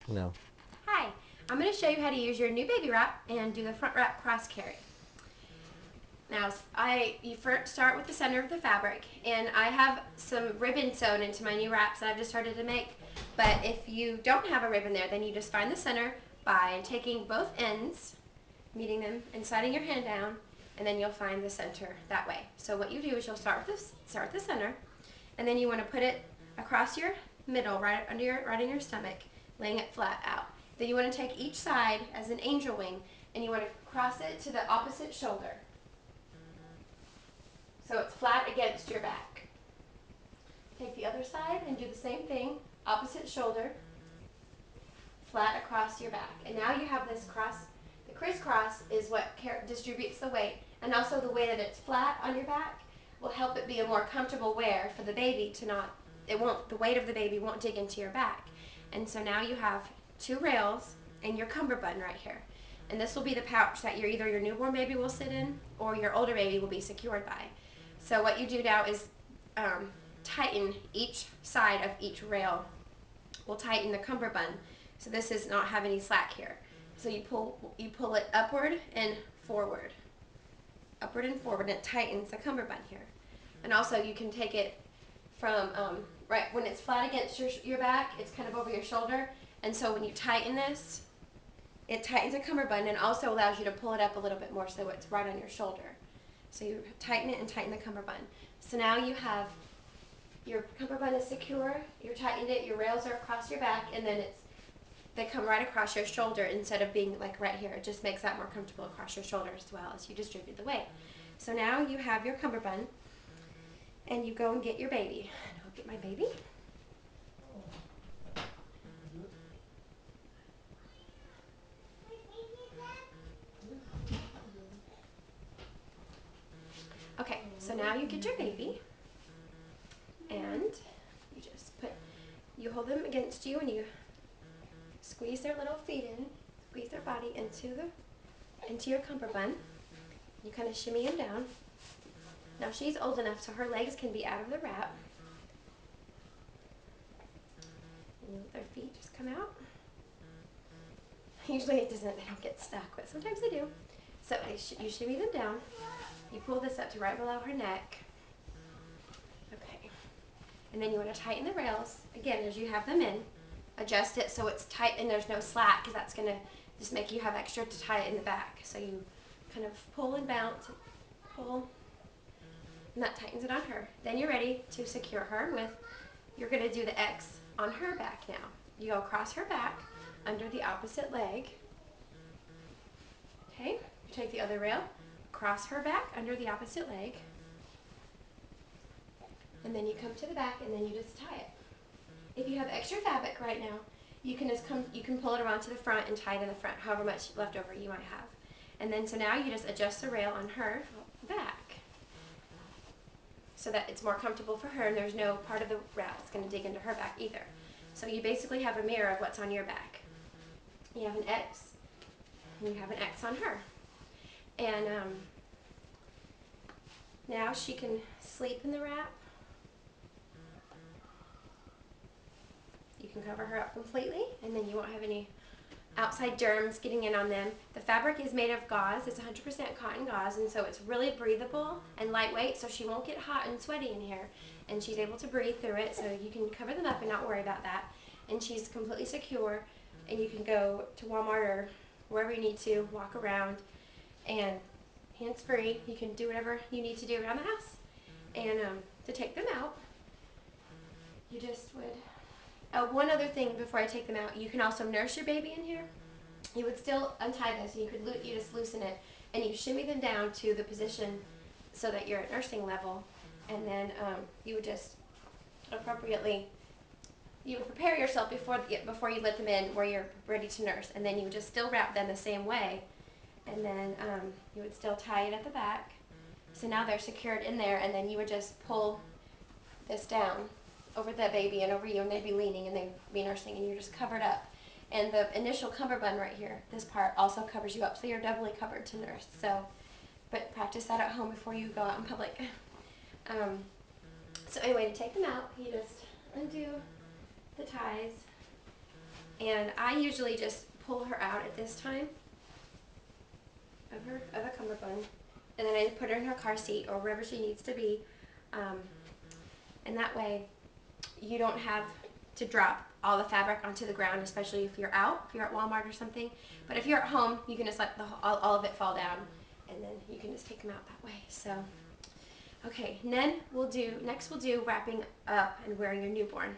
No. Hi, I'm going to show you how to use your new baby wrap and do the front wrap cross carry. Now, you first start with the center of the fabric, and I have some ribbon sewn into my new wraps that I've just started to make. But if you don't have a ribbon there, then you just find the center by taking both ends, meeting them, and sliding your hand down, and then you'll find the center that way. So what you do is you'll start with the center, and then you want to put it across your middle, right in your stomach, laying it flat out. Then you want to take each side as an angel wing, and you want to cross it to the opposite shoulder. So it's flat against your back. Take the other side and do the same thing, opposite shoulder, flat across your back. And now you have this cross. The crisscross is what distributes the weight, and also the way that it's flat on your back will help it be a more comfortable wear for the baby to not, the weight of the baby won't dig into your back. And so now you have two rails and your cummerbund right here. And this will be the pouch that either your newborn baby will sit in or your older baby will be secured by. So what you do now is tighten each side of each rail. We'll tighten the cummerbund, so this does not have any slack here. So you pull it upward and forward, and it tightens the cummerbund here. And also you can take it from right when it's flat against your back, it's kind of over your shoulder, and so when you tighten this, it tightens the cummerbund and also allows you to pull it up a little bit more so it's right on your shoulder. So you tighten it and tighten the cummerbund. So now you have your cummerbund is secure, you've tightened it, your rails are across your back, and then they come right across your shoulder instead of being like right here. It just makes that more comfortable across your shoulder as well as you distribute the weight. So now you have your cummerbund, and you go and get your baby. And I'll get my baby. Okay, so now you get your baby, and you hold them against you, and you squeeze their little feet in, squeeze their body into your cummerbund. You kind of shimmy them down. Now she's old enough so her legs can be out of the wrap. And you let their feet just come out. Usually they don't get stuck, but sometimes they do. So you shimmy them down. You pull this up to right below her neck. Okay. And then you want to tighten the rails. Again, as you have them in, adjust it so it's tight and there's no slack, because that's going to just make you have extra to tie it in the back. So you kind of pull and bounce, pull, and that tightens it on her. Then you're ready to secure her you're going to do the X on her back now. You go across her back, under the opposite leg. Okay, you take the other rail, cross her back, under the opposite leg, and then you come to the back and then you just tie it. If you have extra fabric right now, you can pull it around to the front and tie it in the front, however much leftover you might have. And then so now you just adjust the rail on her back so that it's more comfortable for her, and there's no part of the wrap that's going to dig into her back either. So you basically have a mirror of what's on your back. You have an X, and you have an X on her. And now she can sleep in the wrap. You can cover her up completely, and then you won't have any outside germs getting in on them. The fabric is made of gauze. It's 100% cotton gauze, and so it's really breathable and lightweight, so she won't get hot and sweaty in here, and she's able to breathe through it, so you can cover them up and not worry about that. And she's completely secure, and you can go to Walmart or wherever you need to, walk around, and hands-free. You can do whatever you need to do around the house. And to take them out, you just would one other thing before I take them out, you can also nurse your baby in here. You would still untie this, and you just loosen it, and you shimmy them down to the position so that you're at nursing level, and then you would just you would prepare yourself before you let them in where you're ready to nurse, and then you would just still wrap them the same way, and then you would still tie it at the back. So now they're secured in there, and then you would just pull this down over the baby and over you, and they'd be leaning and they'd be nursing, and you're just covered up. And the initial cummerbund right here, this part also covers you up, so you're doubly covered to nurse. So, but practice that at home before you go out in public. So anyway, to take them out, you just undo the ties, And I usually just pull her out at this time of the cummerbund, and then I put her in her car seat or wherever she needs to be, and that way you don't have to drop all the fabric onto the ground, especially if you're out, if you're at Walmart or something. But if you're at home, you can just let all of it fall down, and then you can just take them out that way. So, okay, and then next we'll do wrapping up and wearing your newborn.